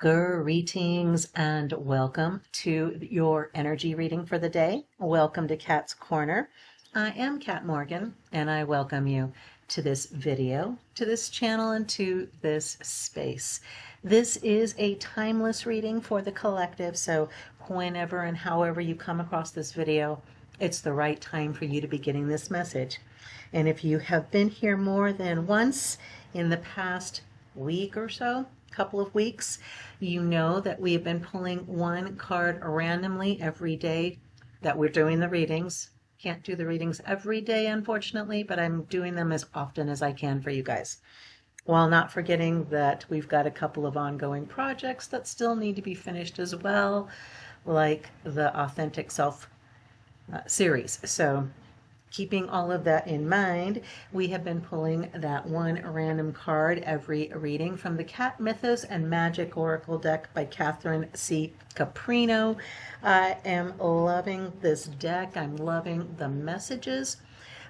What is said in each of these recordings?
Greetings and welcome to your energy reading for the day. Welcome to Cat's Corner. I am Cat Morgan and I welcome you to this video, to this channel, and to this space. This is a timeless reading for the collective, so whenever and however you come across this video, it's the right time for you to be getting this message. And if you have been here more than once in the past week or so, couple of weeks, you know that we have been pulling one card randomly every day that we're doing the readings. Can't do the readings every day, unfortunately, but I'm doing them as often as I can for you guys. While not forgetting that we've got a couple of ongoing projects that still need to be finished as well, like the Authentic Self series. So keeping all of that in mind, we have been pulling that one random card every reading from the Cat Mythos and Magick Oracle deck by Catherine C. Caprino. I am loving this deck. I'm loving the messages.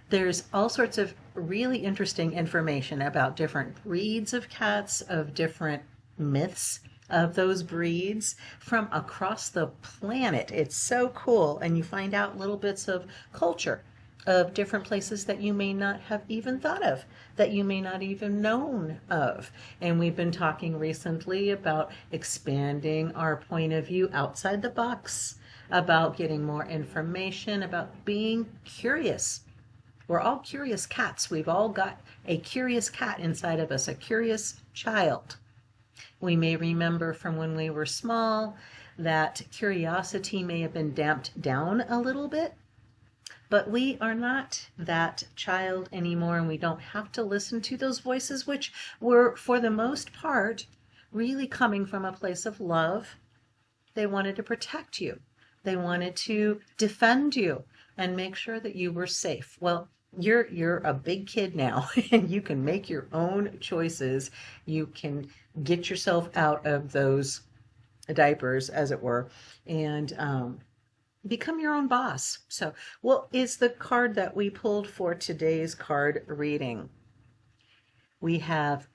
There's all sorts of really interesting information about different breeds of cats, of different myths of those breeds from across the planet. It's so cool. And you find out little bits of culture of different places that you may not have even thought of, that you may not even known of. And we've been talking recently about expanding our point of view outside the box, about getting more information, about being curious. We're all curious cats. We've all got a curious cat inside of us, a curious child. We may remember from when we were small that curiosity may have been damped down a little bit. But we are not that child anymore, and we don't have to listen to those voices, which were, for the most part, really coming from a place of love. They wanted to protect you. They wanted to defend you and make sure that you were safe. Well, you're a big kid now, and you can make your own choices. You can get yourself out of those diapers, as it were, and become your own boss. So, what is the card that we pulled for today's card reading? We have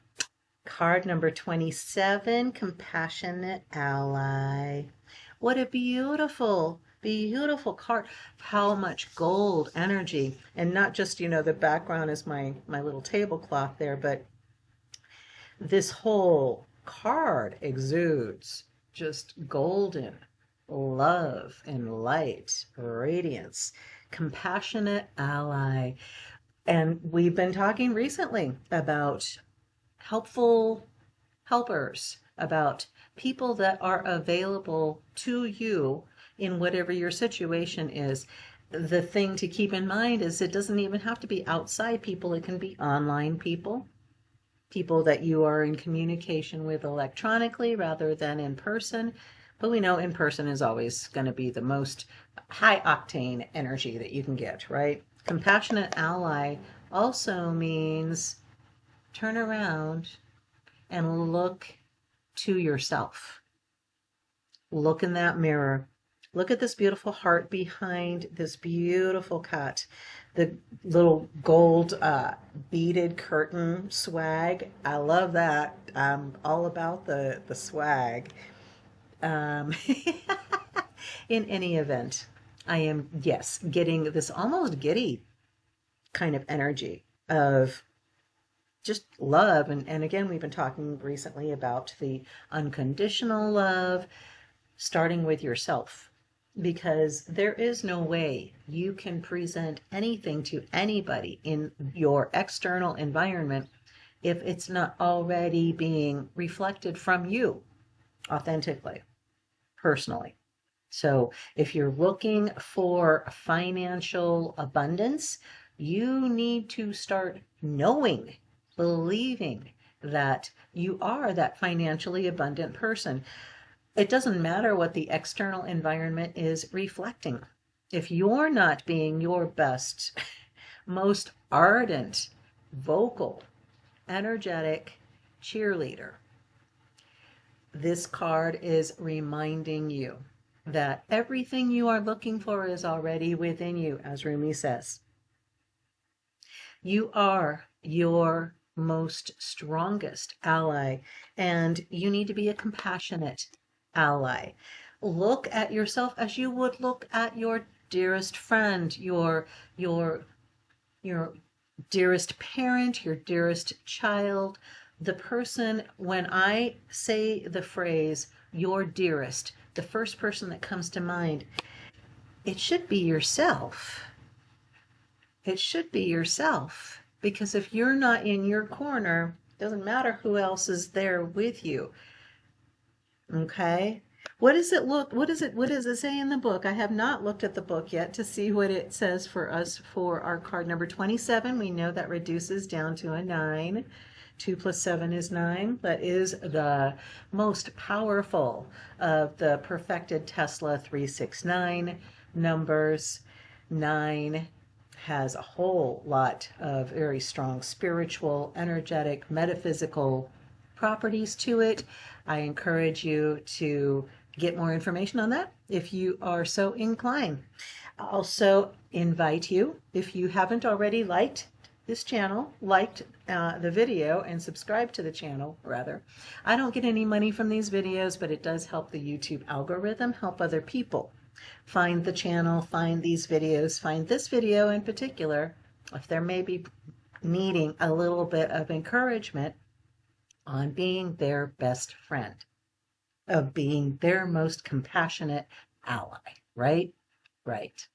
card number 27, Compassionate Ally. What a beautiful, beautiful card. How much gold energy. And not just, the background is my little tablecloth there, but this whole card exudes just golden love and light, radiance, compassionate ally. And we've been talking recently about helpful helpers, about people that are available to you in whatever your situation is. The thing to keep in mind is it doesn't even have to be outside people. It can be online people, people that you are in communication with electronically rather than in person. But we know in person is always going to be the most high octane energy that you can get, right? Compassionate ally also means turn around and look to yourself. Look in that mirror. Look at this beautiful heart behind this beautiful cat. The little gold beaded curtain swag. I love that. I'm all about the swag. In any event, I am, yes, getting this almost giddy kind of energy of just love. And again, we've been talking recently about the unconditional love, starting with yourself, because there is no way you can present anything to anybody in your external environment if it's not already being reflected from you authentically, personally. So if you're looking for financial abundance, you need to start knowing, believing that you are that financially abundant person. It doesn't matter what the external environment is reflecting. If you're not being your best, most ardent, vocal, energetic cheerleader, this card is reminding you that everything you are looking for is already within you, as Rumi says. You are your most strongest ally, and you need to be a compassionate ally. Look at yourself as you would look at your dearest friend, your dearest parent, your dearest child, the person. When I say the phrase your dearest, the first person that comes to mind, it should be yourself. It should be yourself, because if you're not in your corner, it doesn't matter who else is there with you. Okay? What does it say in the book? I have not looked at the book yet to see what it says for us for our card number 27. We know that reduces down to a 9. 2 plus 7 is 9. That is the most powerful of the perfected Tesla 369 numbers. 9 has a whole lot of very strong spiritual, energetic, metaphysical properties to it. I encourage you to get more information on that if you are so inclined. I also invite you, if you haven't already liked this channel, liked the video, and subscribed to the channel, rather. I don't get any money from these videos, but it does help the YouTube algorithm, help other people find the channel, find these videos, find this video in particular, if they're maybe needing a little bit of encouragement on being their best friend, of being their most compassionate ally, right? Right.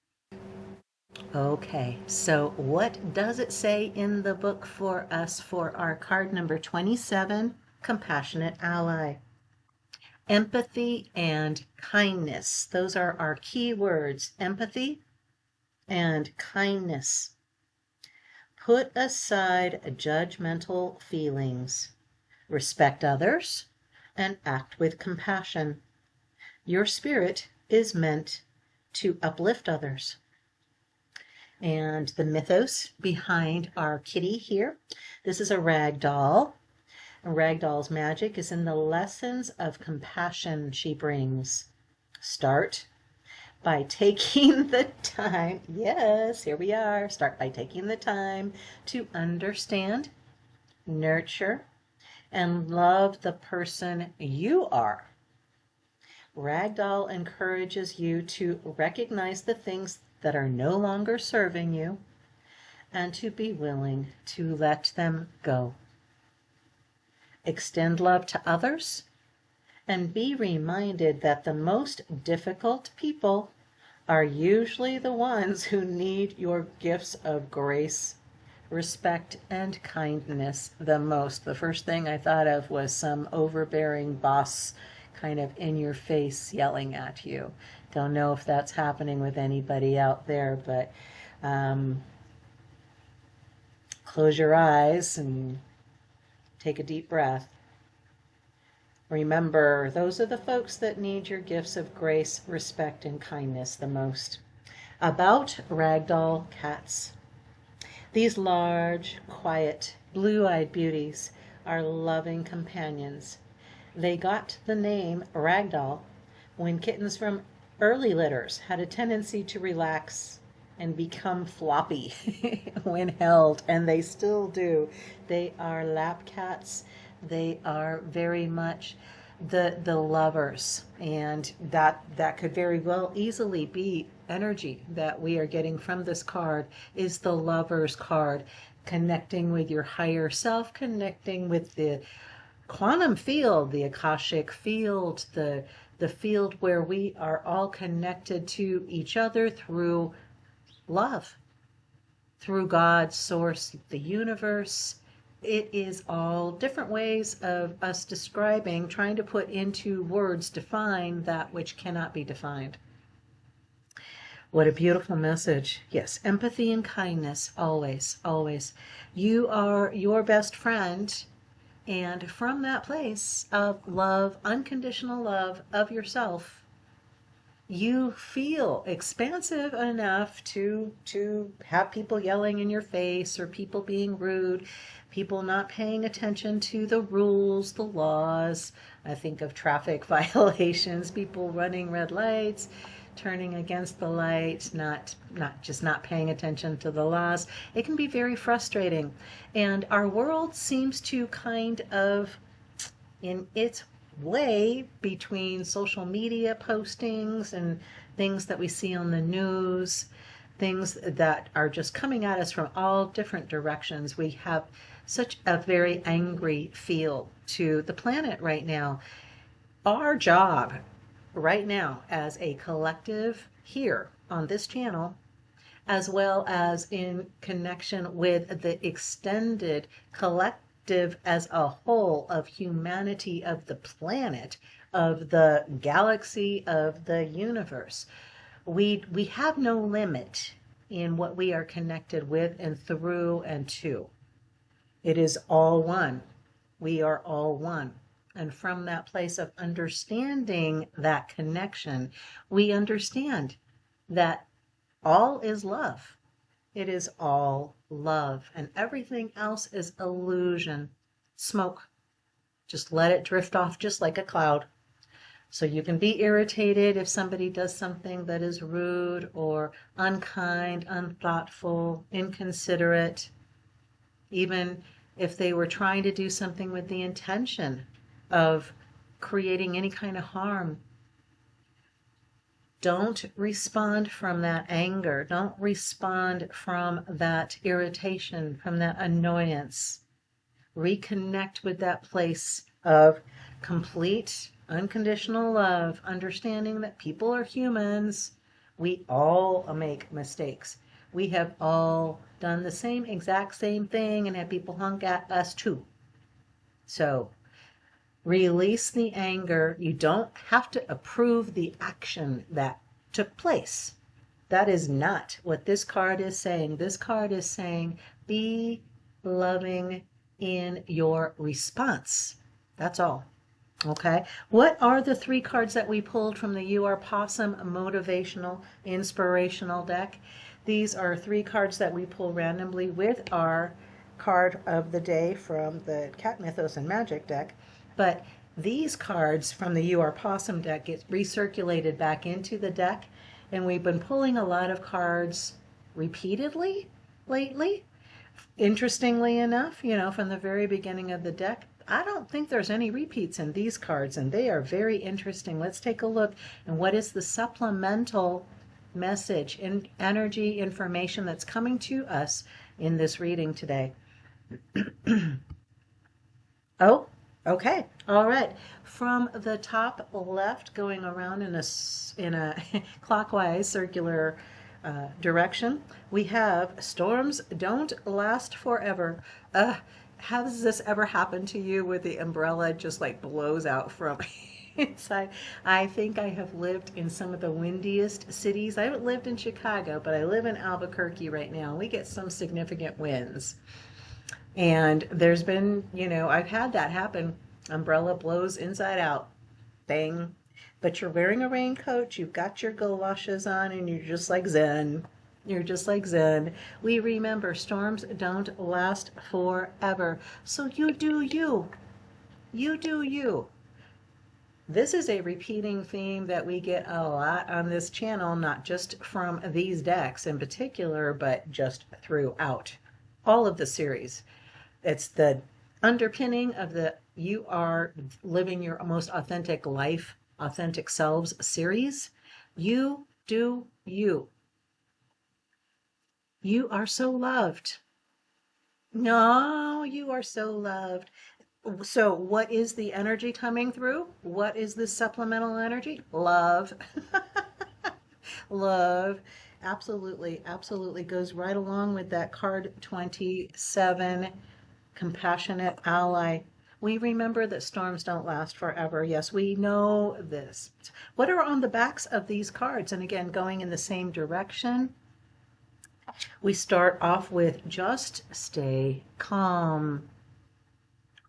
Okay, so what does it say in the book for us for our card number 27, Compassionate Ally? Empathy and kindness. Those are our key words, empathy and kindness. Put aside judgmental feelings. Respect others and act with compassion. Your spirit is meant to uplift others. And the mythos behind our kitty here, this is a rag doll. A rag doll's magic is in the lessons of compassion she brings. Start by taking the time, yes, here we are. Start by taking the time to understand, nurture, and love the person you are. Ragdoll encourages you to recognize the things that are no longer serving you and to be willing to let them go. Extend love to others and be reminded that the most difficult people are usually the ones who need your gifts of grace, respect, and kindness the most. The first thing I thought of was some overbearing boss kind of in your face yelling at you. Don't know if that's happening with anybody out there, but close your eyes and take a deep breath. Remember, those are the folks that need your gifts of grace, respect, and kindness the most. About ragdoll cats. These large, quiet, blue-eyed beauties are loving companions. They got the name ragdoll when kittens from early litters had a tendency to relax and become floppy when held, and they still do. They are lap cats. They are very much the lovers, and that could very well easily be energy that we are getting from this card, is the lover's card, connecting with your higher self, connecting with the quantum field, the Akashic field, the field where we are all connected to each other through love, through God, source, the universe. It is all different ways of us describing, trying to put into words, define that which cannot be defined. What a beautiful message. Yes, empathy and kindness, always, always. You are your best friend, and from that place of love, unconditional love of yourself, you feel expansive enough to have people yelling in your face, or people being rude, people not paying attention to the rules, the laws. I think of traffic violations, people running red lights, turning against the light, not paying attention to the laws. It can be very frustrating. And our world seems to kind of, in its way, between social media postings and things that we see on the news, things that are just coming at us from all different directions. We have such a very angry feel to the planet right now. Our job right now as a collective here on this channel, as well as in connection with the extended collective as a whole of humanity, of the planet, of the galaxy, of the universe. We have no limit in what we are connected with and through and to. It is all one. We are all one. And from that place of understanding that connection, we understand that all is love. It is all love. And everything else is illusion, smoke. Just let it drift off just like a cloud. So you can be irritated if somebody does something that is rude or unkind, unthoughtful, inconsiderate, even if they were trying to do something with the intention of creating any kind of harm. Don't respond from that anger. Don't respond from that irritation, from that annoyance. Reconnect with that place of complete, unconditional love, understanding that people are humans. We all make mistakes. We have all done the exact same thing and had people hung at us too. So release the anger. You don't have to approve the action that took place. That is not what this card is saying. This card is saying, be loving in your response. That's all. Okay. What are the 3 cards that we pulled from the You Are Pawsome Motivational Inspirational deck? These are 3 cards that we pull randomly with our card of the day from the Cat Mythos and Magic deck. But these cards from the You Are Pawsome deck get recirculated back into the deck, and we've been pulling a lot of cards repeatedly lately. Interestingly enough, from the very beginning of the deck, I don't think there's any repeats in these cards, and they are very interesting. Let's take a look. And what is the supplemental message and energy information that's coming to us in this reading today? Oh, okay. All right. From the top left, going around in a clockwise circular direction, we have storms don't last forever. Has this ever happened to you where the umbrella just like blows out from inside? I think I have lived in some of the windiest cities. I haven't lived in Chicago, but I live in Albuquerque right now. We get some significant winds. And there's been, I've had that happen. Umbrella blows inside out. Bang. But you're wearing a raincoat, you've got your galoshes on, and you're just like Zen. You're just like Zen. We remember storms don't last forever. So you do you. You do you. This is a repeating theme that we get a lot on this channel, not just from these decks in particular, but just throughout all of the series. It's the underpinning of the You Are Living Your Most Authentic Life, Authentic Selves series. You do you. You are so loved. No, you are so loved. So what is the energy coming through? What is this supplemental energy? Love. Love. Absolutely, absolutely goes right along with that card 27, compassionate ally. We remember that storms don't last forever. Yes, we know this. What are on the backs of these cards? And again, going in the same direction. We start off with just stay calm.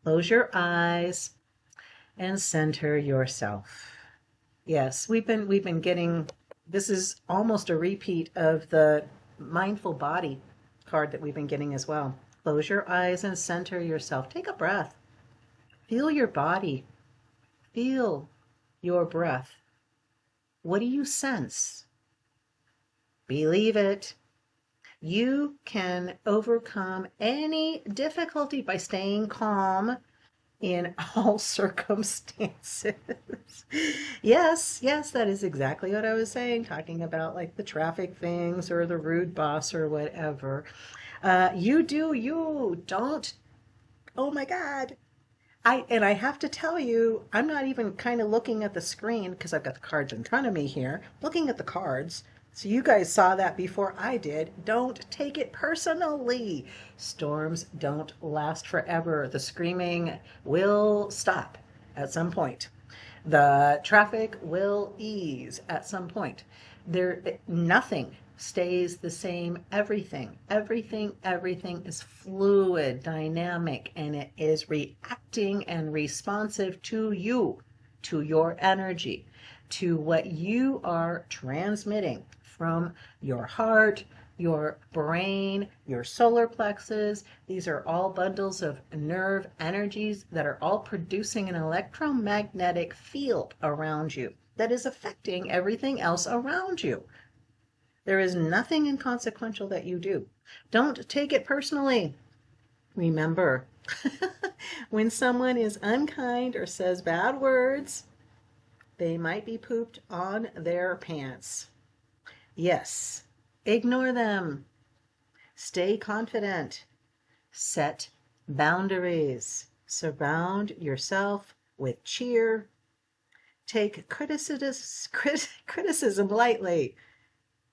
Close your eyes and center yourself. Yes, we've been getting, this is almost a repeat of the mindful body card that we've been getting as well. Close your eyes and center yourself. Take a breath. Feel your body. Feel your breath. What do you sense? Believe it. You can overcome any difficulty by staying calm in all circumstances. Yes, yes, that is exactly what I was saying, talking about like the traffic things or the rude boss or whatever. You do you. Don't. Oh my God. I have to tell you, I'm not even kind of looking at the screen because I've got the cards in front of me here, looking at the cards. So you guys saw that before I did. Don't take it personally. Storms don't last forever. The screaming will stop at some point. The traffic will ease at some point. Nothing stays the same. Everything is fluid, dynamic, and it is reacting and responsive to you, to your energy, to what you are transmitting from your heart, your brain, your solar plexus. These are all bundles of nerve energies that are all producing an electromagnetic field around you that is affecting everything else around you. There is nothing inconsequential that you do. Don't take it personally. Remember, when someone is unkind or says bad words, they might be pooped on their pants. Yes, ignore them. Stay confident. Set boundaries. Surround yourself with cheer. Take criticism lightly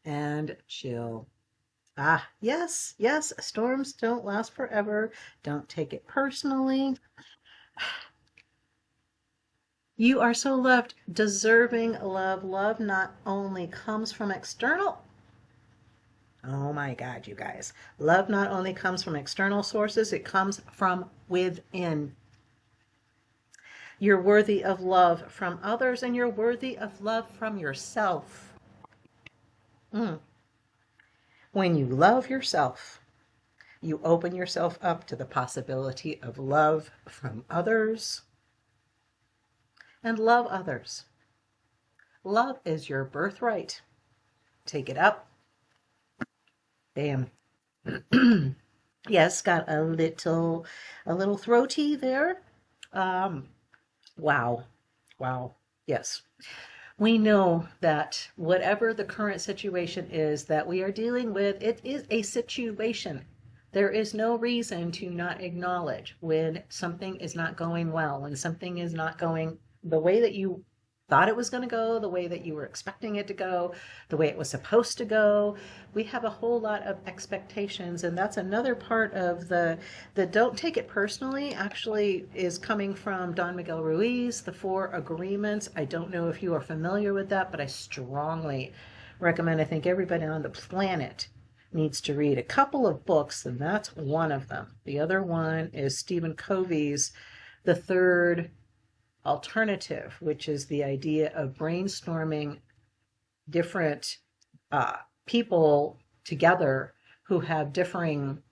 and chill. Ah, yes, yes, storms don't last forever. Don't take it personally. You are so loved, deserving love. Love not only comes from external. Oh my God, you guys. Love not only comes from external sources, it comes from within. You're worthy of love from others, and you're worthy of love from yourself. When you love yourself, you open yourself up to the possibility of love from others and love others. Love is your birthright. Take it up. Bam. Yes, got a little throaty there. Wow. Wow. Yes. We know that whatever the current situation is that we are dealing with, it is a situation. There is no reason to not acknowledge when something is not going well, when something is not going the way that you thought it was going to go, the way that you were expecting it to go, the way it was supposed to go. We have a whole lot of expectations, and that's another part of the don't take it personally actually is coming from Don Miguel Ruiz, the 4 Agreements. I don't know if you are familiar with that, but I strongly recommend, I think everybody on the planet needs to read a couple of books, and that's one of them. The other one is Stephen Covey's The Third Alternative, which is the idea of brainstorming different people together who have differing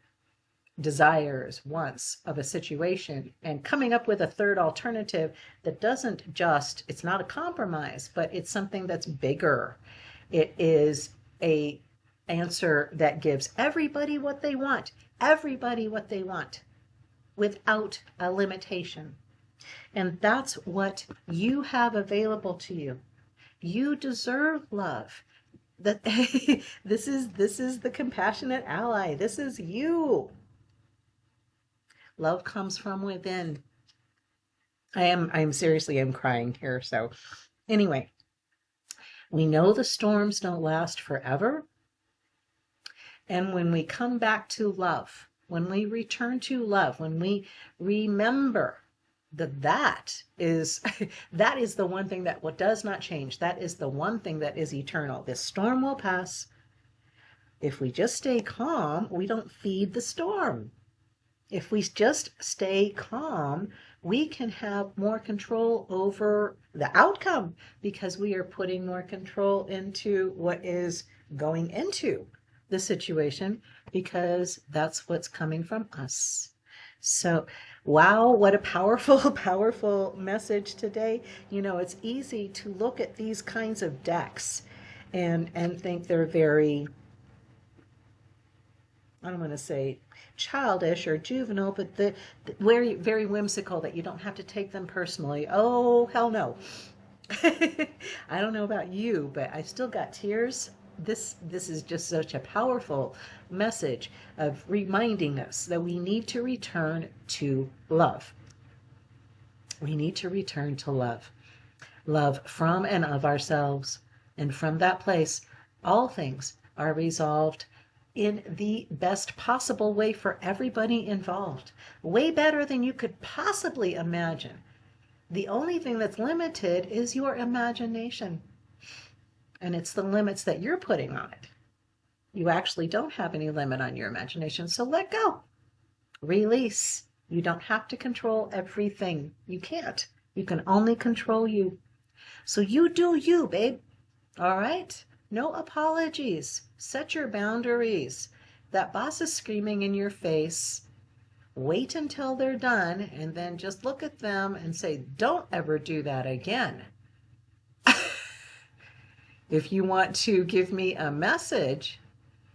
desires, wants of a situation, and coming up with a third alternative that doesn't just, it's not a compromise, but it's something that's bigger. It is a answer that gives everybody what they want, without a limitation. And that's what you have available to you. You deserve love. That this is the compassionate ally. This is you. Love comes from within. I'm seriously, I'm crying here. So anyway, we know the storms don't last forever. And when we come back to love, when we return to love, when we remember that is the one thing that what does not change. That is the one thing that is eternal. This storm will pass. If we just stay calm, we don't feed the storm. If we just stay calm, we can have more control over the outcome because we are putting more control into what is going into the situation because that's what's coming from us. So Wow, what a powerful, powerful message today. You know, it's easy to look at these kinds of decks and think they're very, I don't want to say childish or juvenile, but the very, very whimsical, that you don't have to take them personally. Oh, hell no. I don't know about you, but I still got tears. This is just such a powerful message of reminding us that we need to return to love. We need to return to love. Love from and of ourselves. And from that place, all things are resolved in the best possible way for everybody involved. Way better than you could possibly imagine. The only thing that's limited is your imagination. And it's the limits that you're putting on it. You actually don't have any limit on your imagination, so let go. Release. You don't have to control everything. You can't. You can only control you. So you do you, babe. All right? No apologies. Set your boundaries. That boss is screaming in your face. Wait until they're done and then just look at them and say, don't ever do that again. If you want to give me a message,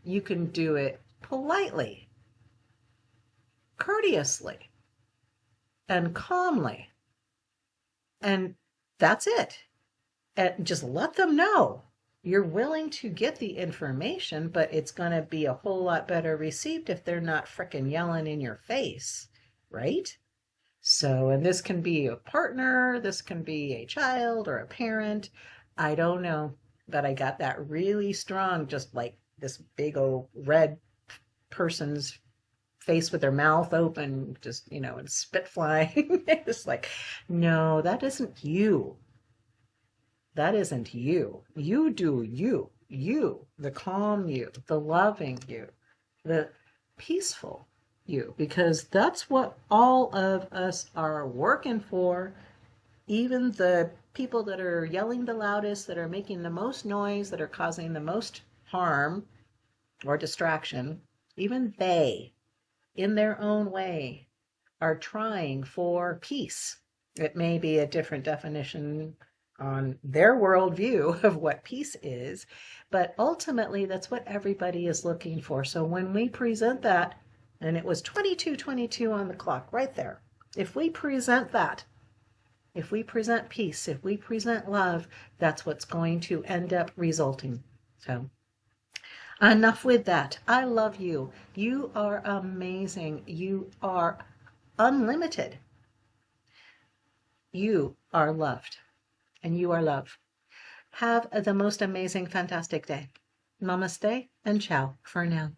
you can do it politely, courteously, and calmly. And that's it. And just let them know you're willing to get the information, but it's going to be a whole lot better received if they're not frickin' yelling in your face, right? So, and this can be a partner, this can be a child or a parent. I don't know, but I got that really strong, just like this big old red person's face with their mouth open, just, and spit flying. It's like, no, that isn't you. That isn't you. You do you. You, the calm you, the loving you, the peaceful you, because that's what all of us are working for. Even the people that are yelling the loudest, that are making the most noise, that are causing the most harm or distraction, even they, in their own way, are trying for peace. It may be a different definition on their worldview of what peace is, but ultimately that's what everybody is looking for. So when we present that, and it was 22:22 on the clock right there, if we present that, if we present peace, if we present love, that's what's going to end up resulting. So enough with that. I love you. You are amazing. You are unlimited. You are loved, and you are love. Have the most amazing, fantastic day. Namaste and ciao for now.